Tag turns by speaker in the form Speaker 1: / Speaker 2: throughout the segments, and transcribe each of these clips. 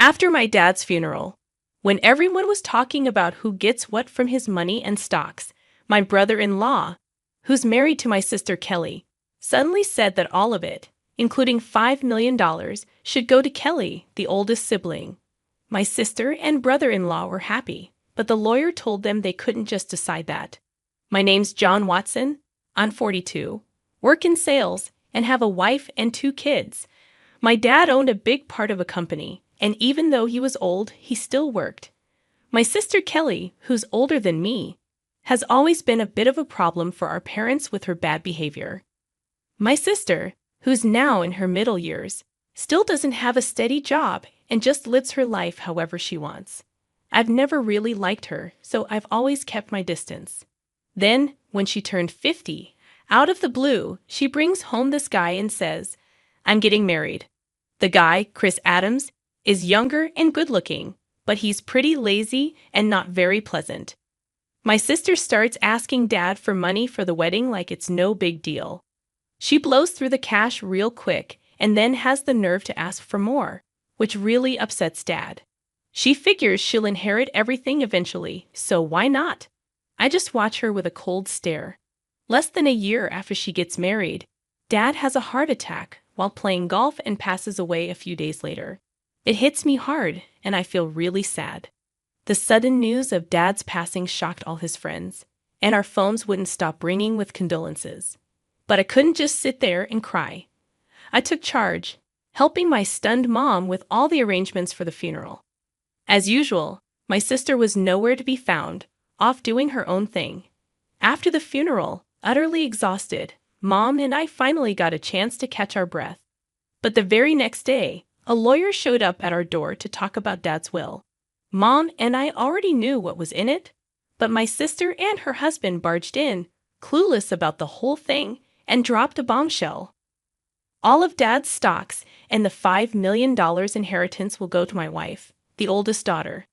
Speaker 1: After my dad's funeral, when everyone was talking about who gets what from his money and stocks, my brother-in-law, who's married to my sister Kelly, suddenly said that all of it, including $5 million, should go to Kelly, the oldest sibling. My sister and brother-in-law were happy, but the lawyer told them they couldn't just decide that. My name's John Watson. I'm 42, work in sales, and have a wife and 2 kids. My dad owned a big part of a company, and even though he was old, he still worked. My sister Kelly, who's older than me, has always been a bit of a problem for our parents with her bad behavior. My sister, who's now in her middle years, still doesn't have a steady job and just lives her life however she wants. I've never really liked her, so I've always kept my distance. Then, when she turned 50, out of the blue, she brings home this guy and says, "I'm getting married." The guy, Chris Adams, is younger and good-looking, but he's pretty lazy and not very pleasant. My sister starts asking Dad for money for the wedding like it's no big deal. She blows through the cash real quick and then has the nerve to ask for more, which really upsets Dad. She figures she'll inherit everything eventually, so why not? I just watch her with a cold stare. Less than a year after she gets married, Dad has a heart attack while playing golf and passes away a few days later. It hits me hard, and I feel really sad. The sudden news of Dad's passing shocked all his friends, and our phones wouldn't stop ringing with condolences. But I couldn't just sit there and cry. I took charge, helping my stunned mom with all the arrangements for the funeral. As usual, my sister was nowhere to be found, off doing her own thing. After the funeral, utterly exhausted, Mom and I finally got a chance to catch our breath. But the very next day, a lawyer showed up at our door to talk about Dad's will. Mom and I already knew what was in it, but my sister and her husband barged in, clueless about the whole thing, and dropped a bombshell. All of Dad's stocks and the $5 million inheritance will go to my wife, the oldest daughter.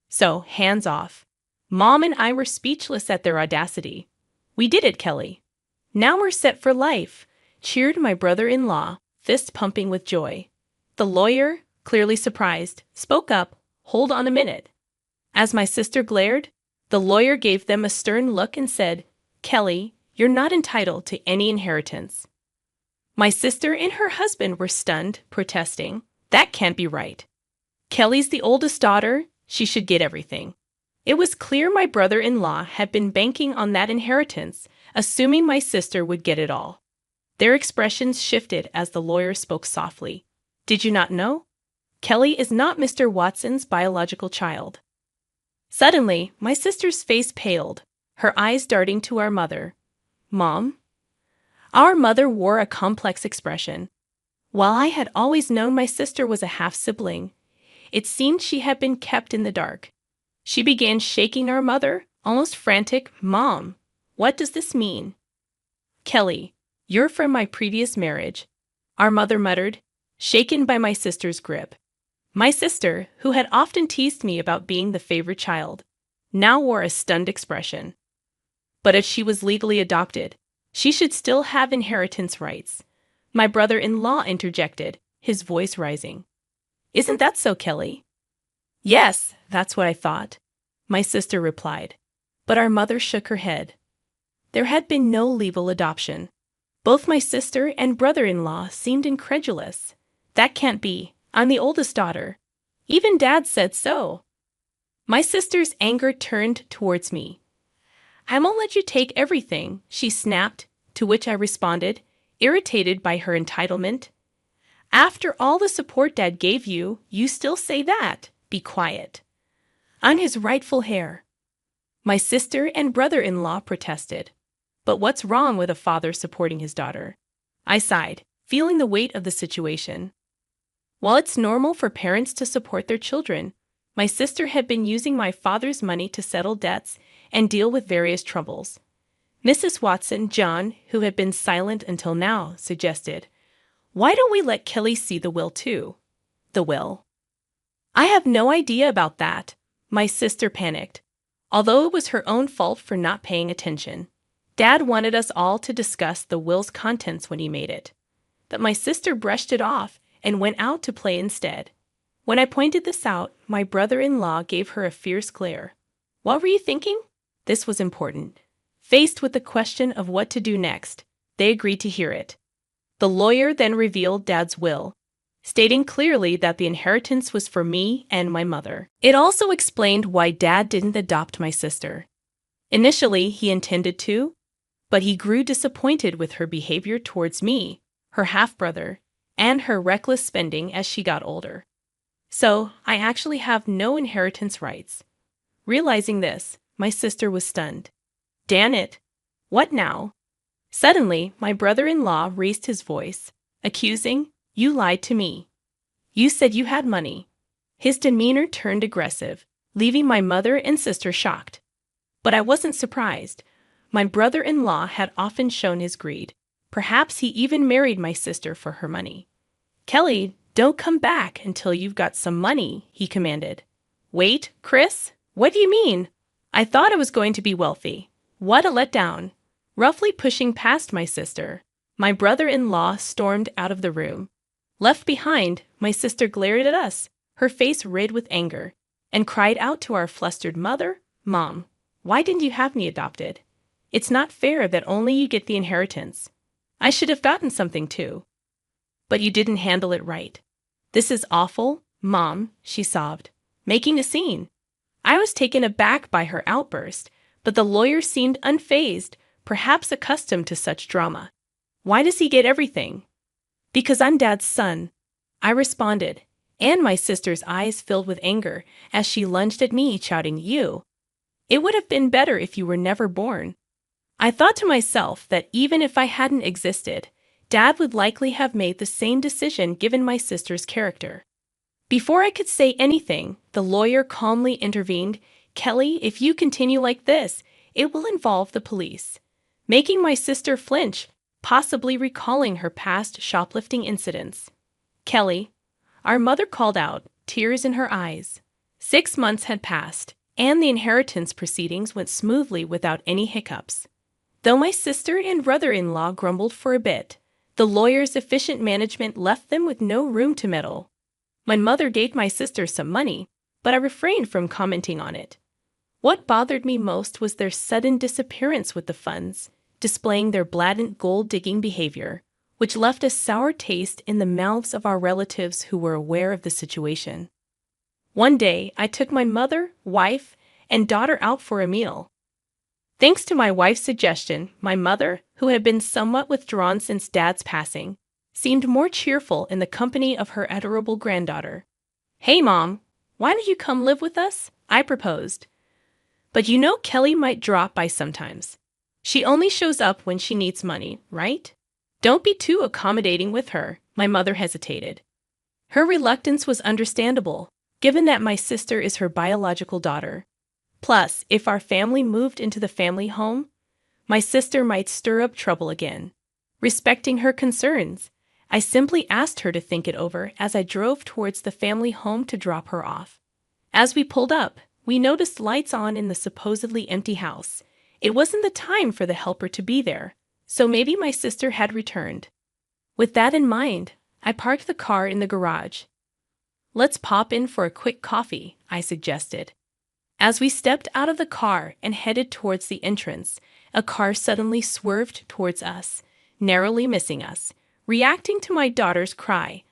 Speaker 1: So, hands off. Mom and I were speechless at their audacity. "We did it, Kelly. Now we're set for life," cheered my brother-in-law, fist pumping with joy. The lawyer, clearly surprised, spoke up, "Hold on a minute." As my sister glared, the lawyer gave them a stern look and said, "Kelly, you're not entitled to any inheritance." My sister and her husband were stunned, protesting, "That can't be right. Kelly's the oldest daughter, she should get everything." It was clear my brother-in-law had been banking on that inheritance, assuming my sister would get it all. Their expressions shifted as the lawyer spoke softly. "Did you not know? Kelly is not Mr. Watson's biological child." Suddenly, my sister's face paled, her eyes darting to our mother. "Mom?" Our mother wore a complex expression. While I had always known my sister was a half-sibling, it seemed she had been kept in the dark. She began shaking our mother, almost frantic. "Mom, what does this mean?" "Kelly, you're from my previous marriage," our mother muttered, shaken by my sister's grip. My sister, who had often teased me about being the favorite child, now wore a stunned expression. "But if she was legally adopted, she should still have inheritance rights," my brother-in-law interjected, his voice rising. "Isn't that so, Kelly?" "Yes, that's what I thought," my sister replied. But our mother shook her head. There had been no legal adoption. Both my sister and brother-in-law seemed incredulous. "That can't be. I'm the oldest daughter. Even Dad said so." My sister's anger turned towards me. "I won't let you take everything," she snapped, to which I responded, irritated by her entitlement. "After all the support Dad gave you, you still say that. Be quiet." "I'm his rightful heir." My sister and brother-in-law protested. But what's wrong with a father supporting his daughter? I sighed, feeling the weight of the situation. While it's normal for parents to support their children, my sister had been using my father's money to settle debts and deal with various troubles. Mrs. Watson, John, who had been silent until now, suggested, "Why don't we let Kelly see the will too?" "The will?" "I have no idea about that," my sister panicked, although it was her own fault for not paying attention. Dad wanted us all to discuss the will's contents when he made it. But my sister brushed it off and went out to play instead. When I pointed this out, my brother-in-law gave her a fierce glare. What were you thinking? This was important. Faced with the question of what to do next, they agreed to hear it. The lawyer then revealed Dad's will, stating clearly that the inheritance was for me and my mother. It also explained why Dad didn't adopt my sister. Initially, he intended to, but he grew disappointed with her behavior towards me, her half-brother, and her reckless spending as she got older. So, I actually have no inheritance rights. Realizing this, my sister was stunned. Damn it! What now? Suddenly, my brother-in-law raised his voice, accusing, "You lied to me. You said you had money." His demeanor turned aggressive, leaving my mother and sister shocked. But I wasn't surprised. My brother-in-law had often shown his greed. Perhaps he even married my sister for her money. "Kelly, don't come back until you've got some money," he commanded. "Wait, Chris? What do you mean? I thought I was going to be wealthy. What a letdown." Roughly pushing past my sister, my brother-in-law stormed out of the room. Left behind, my sister glared at us, her face red with anger, and cried out to our flustered mother, "Mom, why didn't you have me adopted? It's not fair that only you get the inheritance. I should have gotten something too. But you didn't handle it right. This is awful, Mom," she sobbed, making a scene. I was taken aback by her outburst, but the lawyer seemed unfazed, perhaps accustomed to such drama. "Why does he get everything?" "Because I'm Dad's son," I responded, and my sister's eyes filled with anger as she lunged at me, shouting, "You! It would have been better if you were never born." I thought to myself that even if I hadn't existed, Dad would likely have made the same decision given my sister's character. Before I could say anything, the lawyer calmly intervened. "Kelly, if you continue like this, it will involve the police," making my sister flinch, possibly recalling her past shoplifting incidents. "Kelly," our mother called out, tears in her eyes. 6 months had passed, and the inheritance proceedings went smoothly without any hiccups. Though my sister and brother-in-law grumbled for a bit, the lawyer's efficient management left them with no room to meddle. My mother gave my sister some money, but I refrained from commenting on it. What bothered me most was their sudden disappearance with the funds, displaying their blatant gold-digging behavior, which left a sour taste in the mouths of our relatives who were aware of the situation. One day, I took my mother, wife, and daughter out for a meal. Thanks to my wife's suggestion, my mother, who had been somewhat withdrawn since Dad's passing, seemed more cheerful in the company of her adorable granddaughter. "Hey, Mom, why don't you come live with us?" I proposed. "But you know Kelly might drop by sometimes. She only shows up when she needs money, right? Don't be too accommodating with her," my mother hesitated. Her reluctance was understandable, given that my sister is her biological daughter. Plus, if our family moved into the family home, my sister might stir up trouble again. Respecting her concerns, I simply asked her to think it over as I drove towards the family home to drop her off. As we pulled up, we noticed lights on in the supposedly empty house. It wasn't the time for the helper to be there, so maybe my sister had returned. With that in mind, I parked the car in the garage. "Let's pop in for a quick coffee," I suggested. As we stepped out of the car and headed towards the entrance, a car suddenly swerved towards us, narrowly missing us. Reacting to my daughter's cry,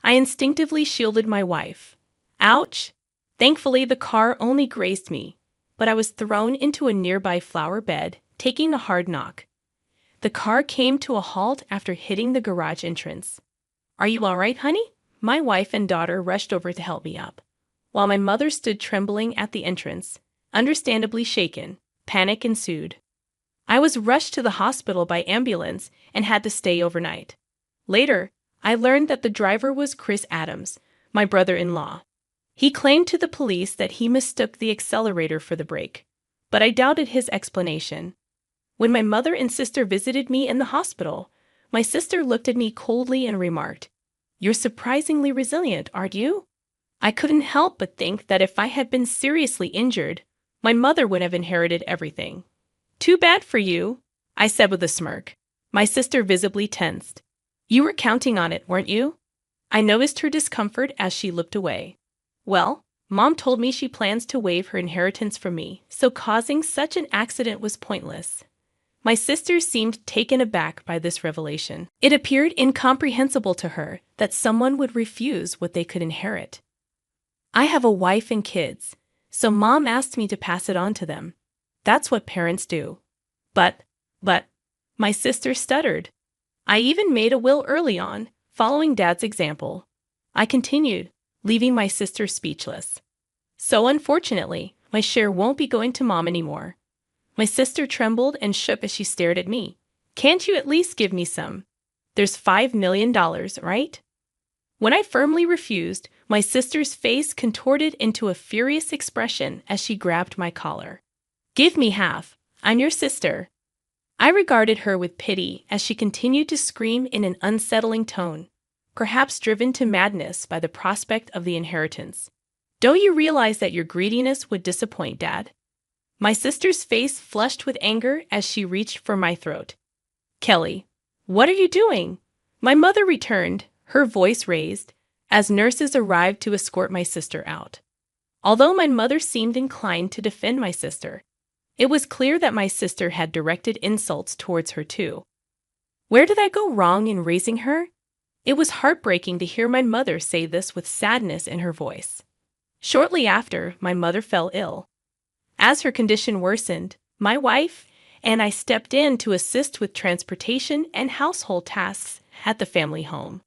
Speaker 1: I instinctively shielded my wife. Ouch! Thankfully, the car only grazed me, but I was thrown into a nearby flower bed, taking a hard knock. The car came to a halt after hitting the garage entrance. "Are you all right, honey?" My wife and daughter rushed over to help me up, while my mother stood trembling at the entrance, understandably shaken. Panic ensued. I was rushed to the hospital by ambulance and had to stay overnight. Later, I learned that the driver was Chris Adams, my brother-in-law. He claimed to the police that he mistook the accelerator for the brake, but I doubted his explanation. When my mother and sister visited me in the hospital, my sister looked at me coldly and remarked, "You're surprisingly resilient, aren't you?" I couldn't help but think that if I had been seriously injured, my mother would have inherited everything. "Too bad for you," I said with a smirk. My sister visibly tensed. "You were counting on it, weren't you?" I noticed her discomfort as she looked away. Well, Mom told me she plans to waive her inheritance from me, so causing such an accident was pointless. My sister seemed taken aback by this revelation. It appeared incomprehensible to her that someone would refuse what they could inherit. I have a wife and kids, so Mom asked me to pass it on to them. That's what parents do. But, my sister stuttered. I even made a will early on, following Dad's example. I continued, leaving my sister speechless. So unfortunately, my share won't be going to Mom anymore. My sister trembled and shook as she stared at me. Can't you at least give me some? There's $5 million, right? When I firmly refused, my sister's face contorted into a furious expression as she grabbed my collar. Give me half. I'm your sister. I regarded her with pity as she continued to scream in an unsettling tone, perhaps driven to madness by the prospect of the inheritance. Don't you realize that your greediness would disappoint Dad? My sister's face flushed with anger as she reached for my throat. Kelly, what are you doing? My mother returned, her voice raised, as nurses arrived to escort my sister out. Although my mother seemed inclined to defend my sister, it was clear that my sister had directed insults towards her too. Where did I go wrong in raising her? It was heartbreaking to hear my mother say this with sadness in her voice. Shortly after, my mother fell ill. As her condition worsened, my wife and I stepped in to assist with transportation and household tasks at the family home.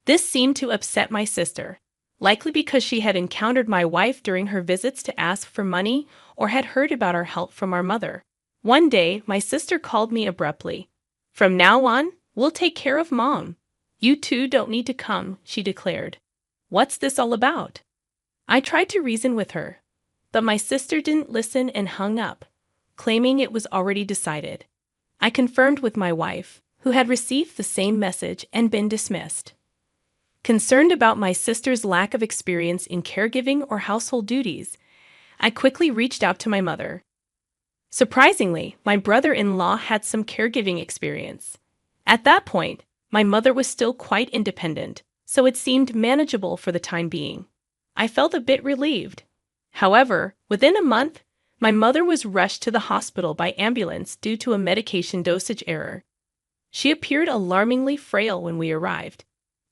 Speaker 1: This seemed to upset my sister, likely because she had encountered my wife during her visits to ask for money or had heard about our help from our mother. One day, my sister called me abruptly. From now on, we'll take care of Mom. You two don't need to come, she declared. What's this all about? I tried to reason with her, but my sister didn't listen and hung up, claiming it was already decided. I confirmed with my wife, who had received the same message and been dismissed. Concerned about my sister's lack of experience in caregiving or household duties, I quickly reached out to my mother. Surprisingly, my brother-in-law had some caregiving experience. At that point, my mother was still quite independent, so it seemed manageable for the time being. I felt a bit relieved. However, within a month, my mother was rushed to the hospital by ambulance due to a medication dosage error. She appeared alarmingly frail when we arrived.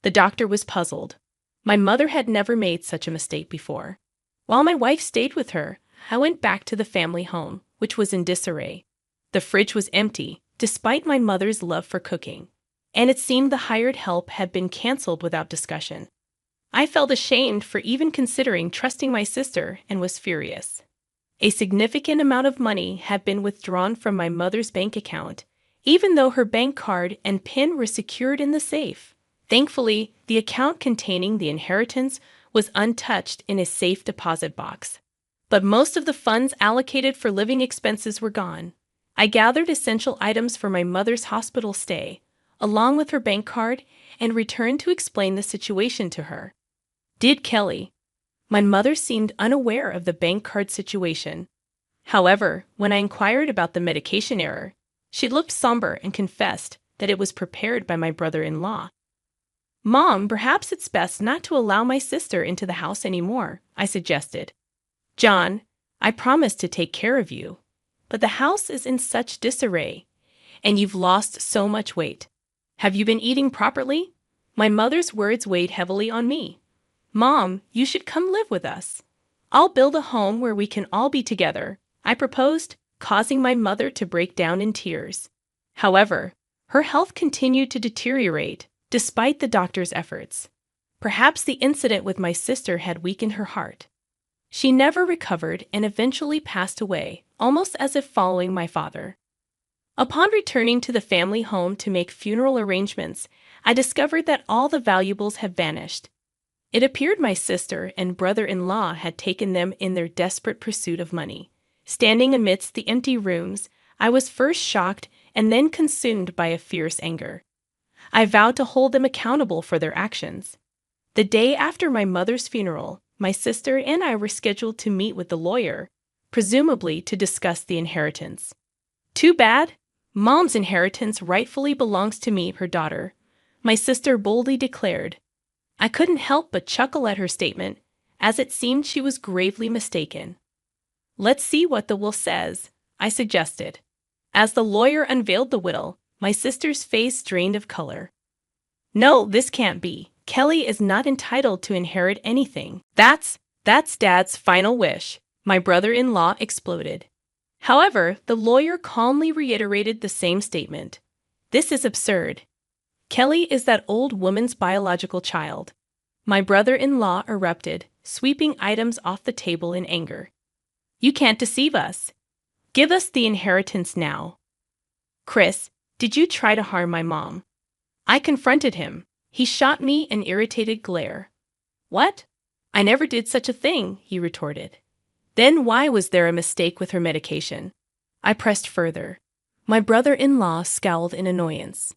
Speaker 1: The doctor was puzzled. My mother had never made such a mistake before. While my wife stayed with her, I went back to the family home, which was in disarray. The fridge was empty, despite my mother's love for cooking, and it seemed the hired help had been canceled without discussion. I felt ashamed for even considering trusting my sister and was furious. A significant amount of money had been withdrawn from my mother's bank account, even though her bank card and PIN were secured in the safe. Thankfully, the account containing the inheritance was untouched in a safe deposit box. But most of the funds allocated for living expenses were gone. I gathered essential items for my mother's hospital stay, along with her bank card, and returned to explain the situation to her. Did Kelly? My mother seemed unaware of the bank card situation. However, when I inquired about the medication error, she looked somber and confessed that it was prepared by my brother-in-law. Mom, perhaps it's best not to allow my sister into the house anymore, I suggested. John, I promised to take care of you, but the house is in such disarray, and you've lost so much weight. Have you been eating properly? My mother's words weighed heavily on me. Mom, you should come live with us. I'll build a home where we can all be together, I proposed, causing my mother to break down in tears. However, her health continued to deteriorate, despite the doctor's efforts. Perhaps the incident with my sister had weakened her heart. She never recovered and eventually passed away, almost as if following my father. Upon returning to the family home to make funeral arrangements, I discovered that all the valuables had vanished. It appeared my sister and brother-in-law had taken them in their desperate pursuit of money. Standing amidst the empty rooms, I was first shocked and then consumed by a fierce anger. I vowed to hold them accountable for their actions. The day after my mother's funeral, my sister and I were scheduled to meet with the lawyer, presumably to discuss the inheritance. Too bad. Mom's inheritance rightfully belongs to me, her daughter, my sister boldly declared. I couldn't help but chuckle at her statement, as it seemed she was gravely mistaken. Let's see what the will says, I suggested. As the lawyer unveiled the will, my sister's face drained of color. No, this can't be. Kelly is not entitled to inherit anything. That's Dad's final wish, my brother-in-law exploded. However, the lawyer calmly reiterated the same statement. This is absurd. Kelly is that old woman's biological child. My brother-in-law erupted, sweeping items off the table in anger. You can't deceive us. Give us the inheritance now. Chris, did you try to harm my mom? I confronted him. He shot me an irritated glare. What? I never did such a thing, he retorted. Then why was there a mistake with her medication? I pressed further. My brother-in-law scowled in annoyance.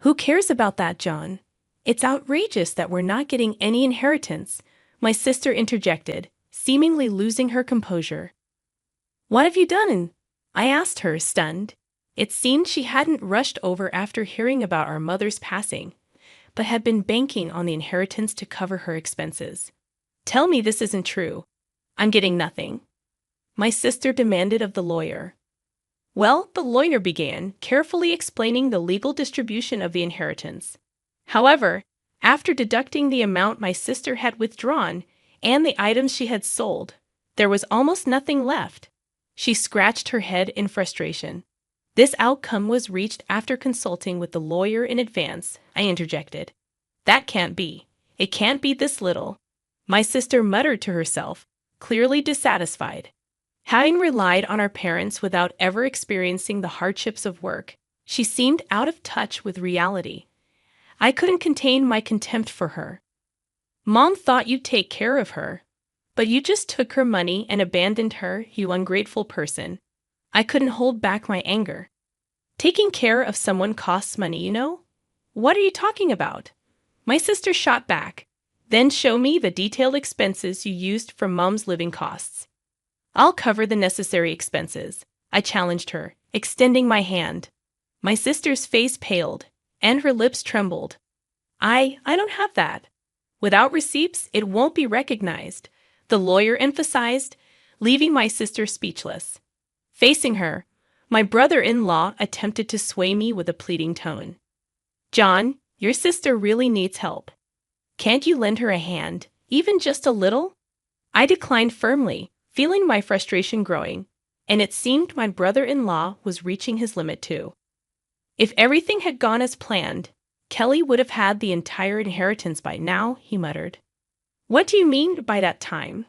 Speaker 1: Who cares about that, John? It's outrageous that we're not getting any inheritance, my sister interjected, seemingly losing her composure. What have you done? I asked her, stunned. It seemed she hadn't rushed over after hearing about our mother's passing, but had been banking on the inheritance to cover her expenses. Tell me this isn't true. I'm getting nothing. My sister demanded of the lawyer. Well, the lawyer began, carefully explaining the legal distribution of the inheritance. However, after deducting the amount my sister had withdrawn and the items she had sold, there was almost nothing left. She scratched her head in frustration. This outcome was reached after consulting with the lawyer in advance, I interjected. That can't be. It can't be this little. My sister muttered to herself, clearly dissatisfied. Having relied on our parents without ever experiencing the hardships of work, she seemed out of touch with reality. I couldn't contain my contempt for her. Mom thought you'd take care of her, but you just took her money and abandoned her, you ungrateful person. I couldn't hold back my anger. Taking care of someone costs money, you know? What are you talking about? My sister shot back. Then show me the detailed expenses you used for Mom's living costs. I'll cover the necessary expenses, I challenged her, extending my hand. My sister's face paled, and her lips trembled. I don't have that. Without receipts, it won't be recognized, the lawyer emphasized, leaving my sister speechless. Facing her, my brother-in-law attempted to sway me with a pleading tone. John, your sister really needs help. Can't you lend her a hand, even just a little? I declined firmly, feeling my frustration growing, and it seemed my brother-in-law was reaching his limit too. If everything had gone as planned, Kelly would have had the entire inheritance by now, he muttered. What do you mean by that time?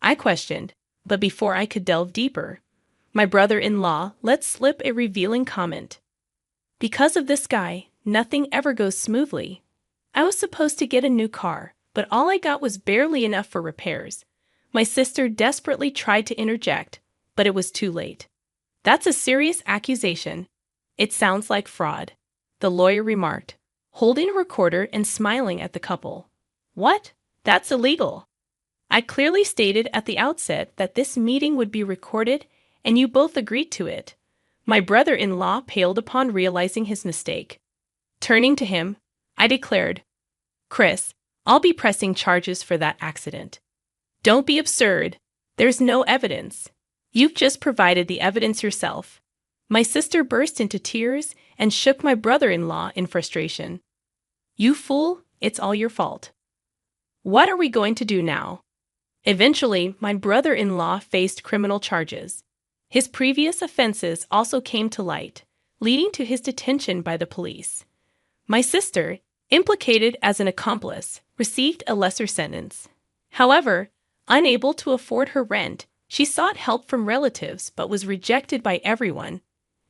Speaker 1: I questioned, but before I could delve deeper, my brother-in-law let slip a revealing comment. Because of this guy, nothing ever goes smoothly. I was supposed to get a new car, but all I got was barely enough for repairs. My sister desperately tried to interject, but it was too late. That's a serious accusation. It sounds like fraud, the lawyer remarked, holding a recorder and smiling at the couple. What? That's illegal. I clearly stated at the outset that this meeting would be recorded, and you both agreed to it. My brother-in-law paled upon realizing his mistake. Turning to him, I declared, Chris, I'll be pressing charges for that accident. Don't be absurd. There's no evidence. You've just provided the evidence yourself. My sister burst into tears and shook my brother-in-law in frustration. You fool, it's all your fault. What are we going to do now? Eventually, my brother-in-law faced criminal charges. His previous offenses also came to light, leading to his detention by the police. My sister, implicated as an accomplice, received a lesser sentence. However, unable to afford her rent, she sought help from relatives but was rejected by everyone.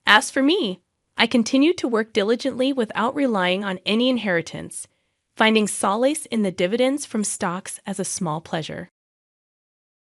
Speaker 1: As for me, I continued to work diligently without relying on any inheritance, finding solace in the dividends from stocks as a small pleasure.